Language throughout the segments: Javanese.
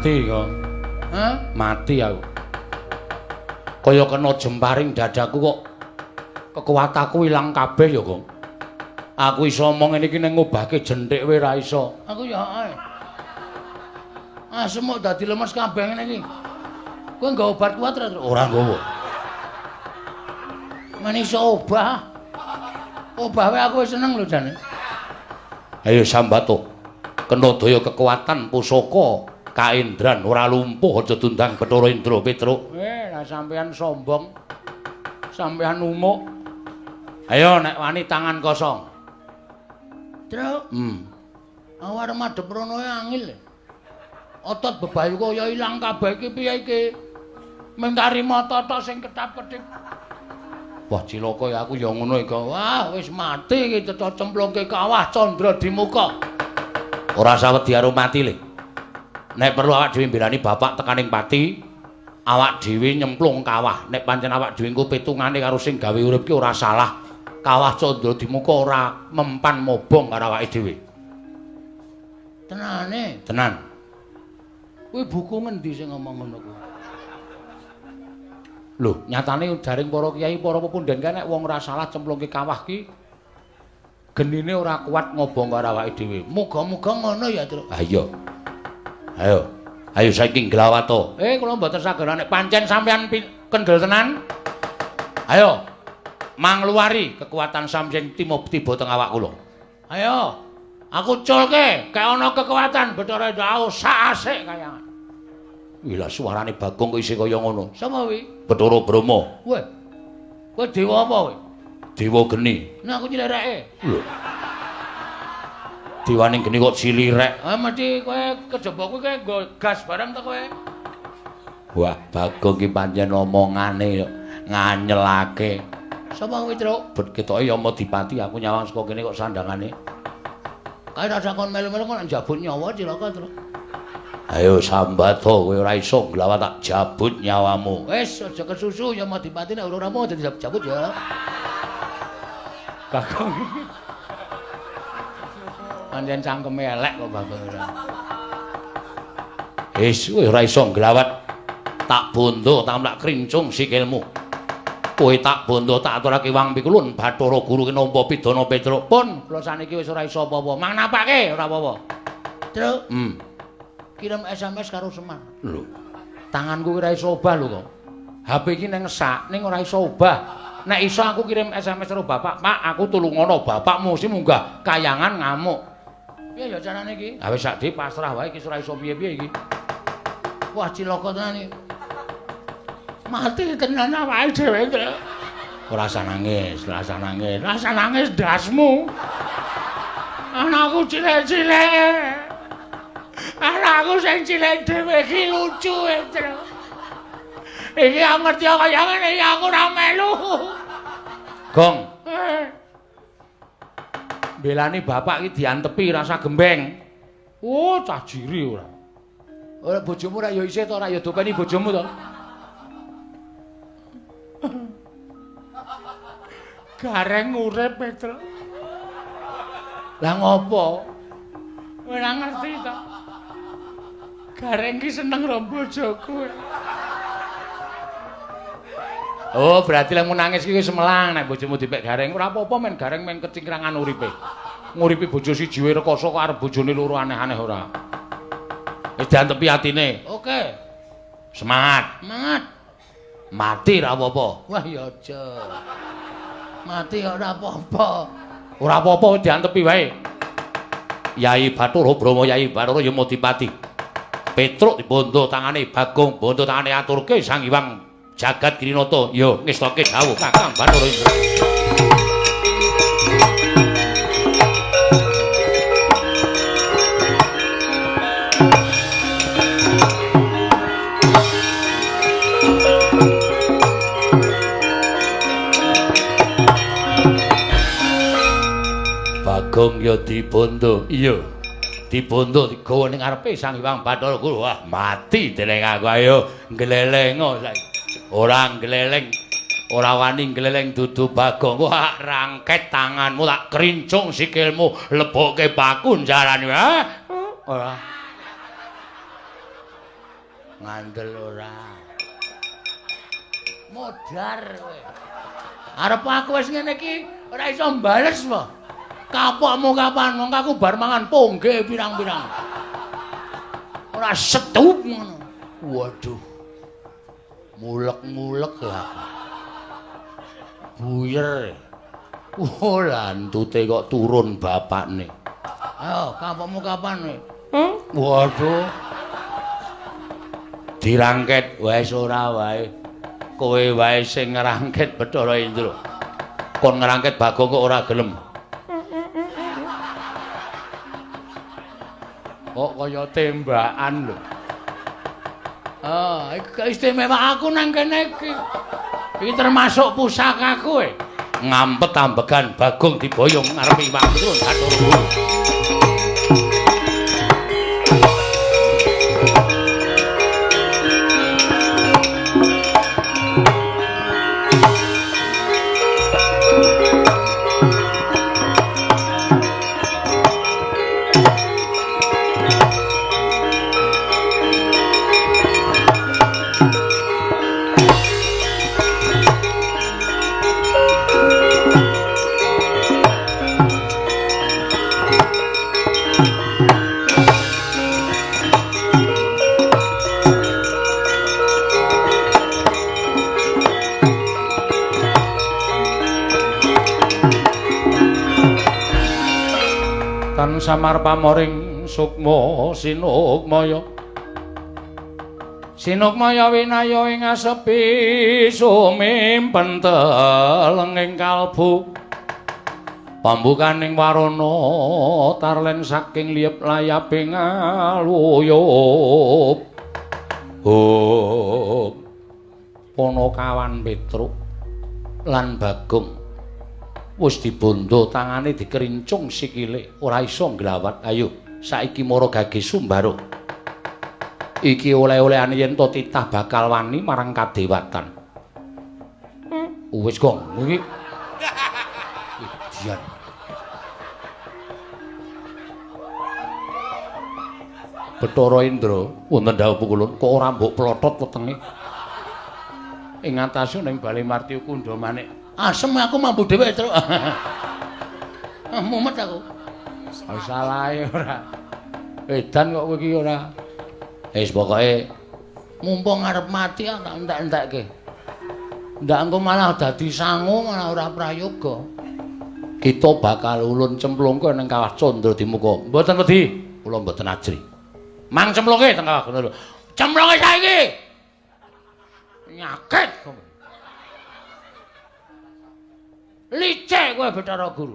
mati kok. Hah? Mati aku. Kaya kena jemparing dadaku kok kekuatanku ilang kabeh ya, Kong. Aku iso omong ngene iki ning ngobahke jenthik wae ra iso. Aku ya ae. Asem kok dadi lemes kabeh ngene iki. Kowe nggo obat kuat ora nggowo. Men iso obah. Obah wae aku wis seneng lho jane. Ayo Sambato. Kena daya kekuatan pusaka kaendran ora lumpuh aja tundang Bathara Indra Petruk. Lah sampean sombong. Sampean umuk. Ayo nek wani tangan kosong. Truk. Awak madhep rono angel. Otot bebayu kaya ilang kabeh iki piye iki? Mentari mata tok sing ketap-ketip. Wah cilaka ya aku ya ngono iki. Wah wis mati iki cecok cemplungke kawah Candra di muka. Ora sawedi karo mati le. Nek perlu awak dhewe mbelani bapak tekaning pati, awak dhewe nyemplung kawah. Nek pancen awak dhewe engko pitungane karo sing gawe urip ki ora salah. Kawah Candra di muka ora mempan mobong karo awake dhewe. Tenane? Tenan. Kuwi buku ngendi sing ngomong ngono kuwi? Lho, nyatane jaring para kiai, para pepundhen kan nek wong ora salah cemplungke kawah ki genine ora kuat ngobong karo awake dhewe. Muga-muga ngono ya, Truk. Ha iya. Ayo. Ayo saiki nglawato. Kula mboten saged nek pancen sampean kendel tenan. Ayo. Mangluari kekuatan samsing tiba teng awak kula. Ayo. Aku culke, kae ana kekuatan Bathara Indra sak asik kayangan. Wila suarane Bagong kok isih kaya ngono. Sapa kuwi? Bathara Brahma. Weh. Kowe dewa apa kowe? Dewa geni. Nek aku nyilireke. Lho. Dewaning geni kok cilirek. Mesti kowe kejaba kowe nggo gas barang ta kowe. Wah, Bagong ki pancen omongane kok nganyelake. Sapa kowe, Truk? Bet ketoke Yama Dipati aku nyawang saka kene kok sandangane. Kae rasa kon melu-melu kok njabut nyawa cilaka, Truk. Ayo Sambato kowe ora iso glawat tak jabut nyawamu. Wis aja kesusu Yama Dipati nek ora mau dadi jabut ya. Bagong. Pancen cangkeme elek kok Bagong ora. Wis kowe ora iso glawat tak bondo tak mlak krincung sikilmu. Kowe tak bondo tak aturake wang pikulun Bathara Guru ki nampa pidana Petruk. Pun kula saniki wis ora iso apa-apa. Mang napake ora apa-apa. Truk. Kirim SMS karo Semar. Lho. Tanganku ora iso obah lho kok. HP iki ning sak ning ora iso obah. Nek iso aku kirim SMS karo bapak, "Pak, aku tulungono bapakmu sing munggah kayangan ngamuk." Piye ya carane iki? Ha wis sak pasrah wae iki ora iso piye-piye iki. Wah, cilaka tenan iki. Mati tenan awake dhewe. Ora usah nangis, ora usah nangis. Ora usah nangis dasmu. Anakku cilik-cilik. Anakku sing cilik dhewe iki lucu, Truk. Iki ngerti kaya ngene iki aku ora melu. Gong. Belani bapak iki diantepi rasa gembeng. Oh, cah jiri ora. Ora bojomu ora ya isih to, ora ya dopeni bojomu to. Gareng urip, Truk. Lah ngopo? Ora ngerti to. Gareng ki seneng karo bojoku. Oh, berarti lek nangis ki wis melang nek bojomu dipek gareng. Ora apa-apa men gareng men kecingkrangan uripe. Nguripi bojo siji wae rekoso kok arep bojone loro aneh-aneh ora. Wis diantepi atine. Oke. Semangat. Semangat. Mati ra apa-apa. Wah ya aja. Mati ora apa-apa. Ora apa-apa diantepi wae. Yai Bathara Brahma, Yai Bathara Yama Dipati. Petruk dibondo tangane Bagong, bondo tangane aturke Sang Hyang Jagat Kirinata. Ya ngestoke dawuh Kakang Bathara Indra. Bagong ya dibondo. Iya. Dibondo digawa ning ngarepe Sang Hyang Bathara Guru. Wah, mati dening aku. Ayo nglelengo saiki. Ora ngleleng. Ora wani ngleleng dudu Bagong. Wah, rangket tanganmu tak krincung sikilmu, lebokke paku jarane. Ora. Ngandel ora. Modar kowe. Arep aku wis ngene iki ora iso mbales wae. Kapokmu kapan wong aku bar mangan pongge pirang-pirang. Ora setup ngono. Waduh. Mulek-mulek ya. Buyer. Ora antute kok turun bapakne. Ayo, kapokmu kapan kowe? Waduh. Dirangket wis ora wae. Kowe wae sing ngrangket Bathara Indra. Kon ngrangket Bagong kok ora gelem. Kok kaya tembakan lho. Iki keistimewa aku nang kene iki. Iki termasuk pusakaku e. Ngampet ambegan Bagong diboyong ngarepe Iwak Turun Bathara Guru. Samar pamoring sukma sinukmaya sinukmaya winaya ing asepi sumimpen teleng ing kalbu pambukaning warana tarlen saking liep layaping aluyup Panakawan Petruk lan Bagong wis dibondo tangane dikerincung sikile ora iso nglawat. Ayo saiki mara gage Sumbara iki oleh-olehane yen to titah bakal wani marang kadewatan. Wis Gong iki idian Bathara Indra wonten dawuh pukulun kok ora mbok plothot wetenge ing ngatasé ning Bale Marti Kundha manik. Asem aku mampu dhewe, Truk. Mumet aku. Salahe ora. Edan kok kowe iki ora. Wis pokoke mumpung arep mati tak entek-entekke. Ndak engko malah dadi sangu malah ora prayoga. Kita bakal ulun cemplungke ning kawah Candra Dimuka. Mboten wedi, kula mboten ajri. Mang cemplungke teng kawah Candra. Cemplungke saiki. Nyakit kowe. Licik kowe Bathara Guru.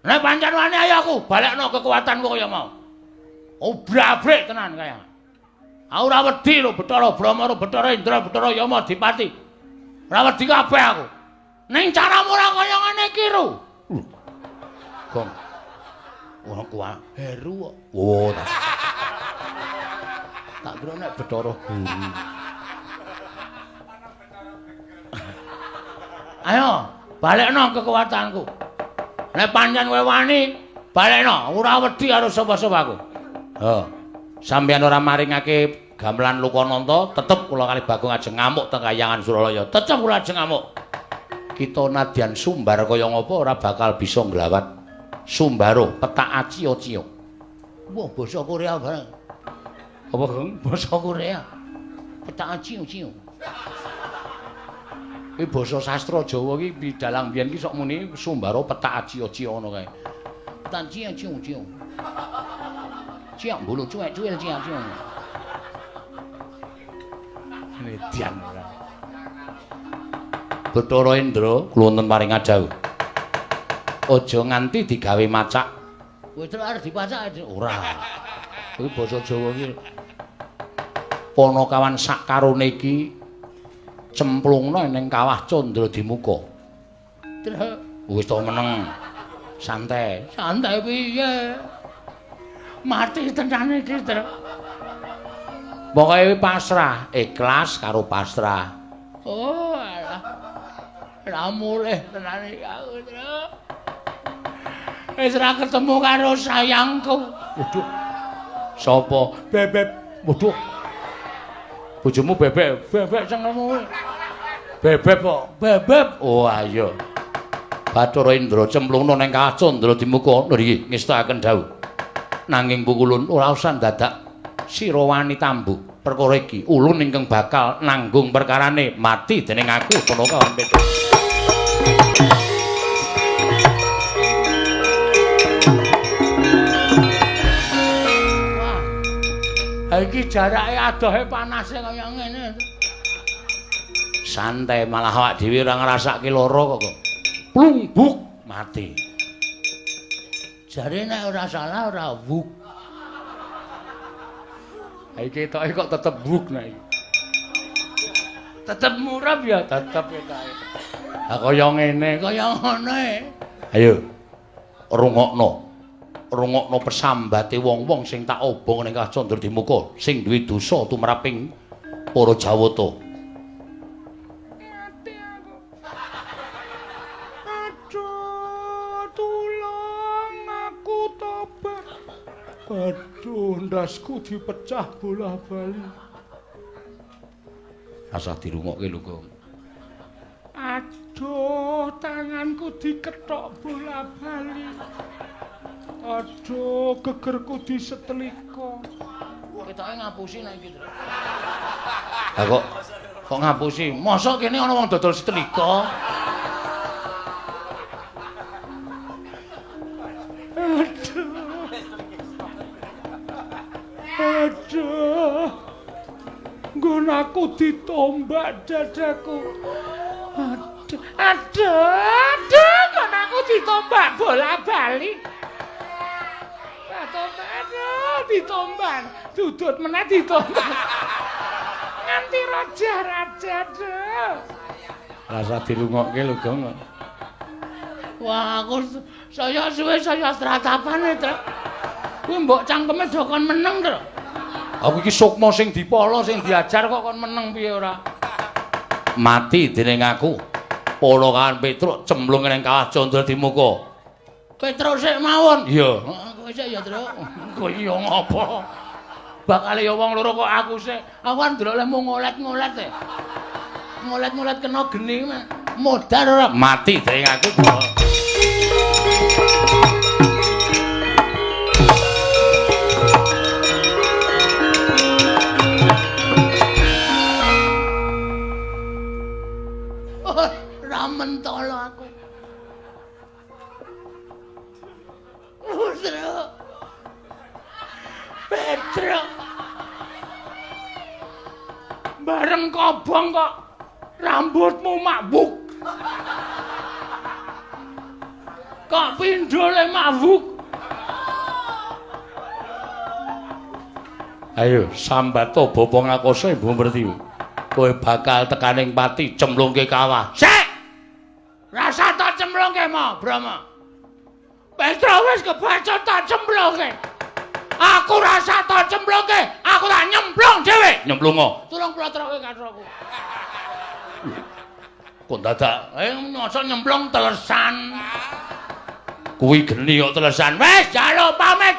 Nek pancen wani ayo aku balekno kekuatanku kaya mau. Obrabrik tenan kaya. Aku ora wedi lho Bathara Brahma, Bathara Indra, Bathara Yama, Dipati. Ora wedi kabeh aku. Ning caramu ora kaya ngene iki lho. Gong. Ora kuat heru kok. Oh. Tak kira nek Bathara Guru. Ayo balekno kekuatanku. Nek pancen kowe wani, balekno, ora wedi karo sapa-sapa aku. Sampeyan ora maringake gamelan Lokananta, tetep kula kali Bagong ajeng ngamuk teng Kahyangan Suralaya. Tetep kula ajeng ngamuk. Kita nadyan sumbar kaya ngapa ora bakal bisa nglawat. Sumbaro petak aciya-ciya. Wah, basa Korea bareng. Apa, Gong? Basa Korea. Petak aciya-ciya. Iki basa sastra Jawa iki bidalang biyen iki sok muni Sumbara petak aci-aci ngono kae. Tan ciang-ciung. Ciang bulu cuek-cuek ciang-ciung. Median ora. Bathara Indra kula wonten paring adhawuh. Aja nganti digawe macak. Kowe terus arep dipacak ora. Kuwi basa Jawa iki. Panakawan sak karone iki cemplungna ning kawah Candra Dimuka. Terus wis to meneng. Santai. Santai piye? Mati tenan iki, Tru. Pokoke pasrah, ikhlas karo pasrah. Oh, alah. Ora mulih tenan iki aku, Tru. Wis ora ketemu karo sayangku. Waduh. Sapa? Bebek. Waduh. Bojomu bebek, bebek senengmu. Bebek kok, bebek. Oh ayo. Bathara Indra cemplungna ning Kacandra Dimuka niki ngestakaken dawuh. Nanging pukulun ora usah dadak sira wani tambuh. Perkara iki ulun ingkang bakal nanggung perkarane mati dening aku Punakawan Petruk. Wah. Iki jarake adohe panase kaya ngene. Santai malah awak dhewe ora ngrasake lara kok. Plumbuk mati. Jare nek ora salah ora wuk. Iki ketoke kok tetep wuk nek iki. Tetep murab ya tetep ketoke. Ha kaya ngene, kaya ngene. Ayo. Rungokno. Rungokno pesambate wong-wong sing tak obong ning Kacandra Dimuka sing duwe dosa tumraping para Jawata. Mati aku. Aduh, tulung aku tobat. Aduh, ndasku dipecah bola-bali. Asah dirungokke lho, Kang. Aduh, tanganku dikethok bola-bali. Aduh, gegerku disetlika. Ketoke ngapusi nek iki, Tru. Lah kok ngapusi? Mosok kene ana wong dodol setlika? Aduh. Nggon aku ditombak dadaku. Aduh, nggon aku ditombak bola-bali. Aduh, ditombak. Dudut meneh ditombak. Nganti raja-raja, aduh. Rasa dirungokke lho, Gong. Wah, aku saya suwe saya tratapane, Tru. Kuwi mbok cangkeme do kon meneng, Tru. Aku iki sukma sing dipala sing diajar kok kon meneng piye ora? Mati dening aku. Punakawan Petruk cemplung ning Kacandra Dimuka. Petruk sik mawon. Iya. Kowe sik ya, Tru. Kowe iya ngopo? Bakal ya wong loro kok aku sik. Aku kan ndelok lemu ngolet-ngolet e. Ngolet-ngolet kena geni modar ora mati dening aku. Mentolo aku. Petruk. Bareng kobong kok rambutmu mabuk. Kok pindhole mabuk. Ayo sambato bapa ngakoso Ibu Mertiwi. Kowe bakal tekaning pati cemplungke kawah. Sik! Rasa tak cemplungke mo, Brama. Petruk wis kebacut tak cemplungke. Aku rasa tak cemplungke, aku tak nyemplung dhewe. Nyemplungo. Tulung kula troke kathraku. Kok dadak nyosok nyemplung telesan. Kuwi geni kok telesan. Wis jaluk pamit.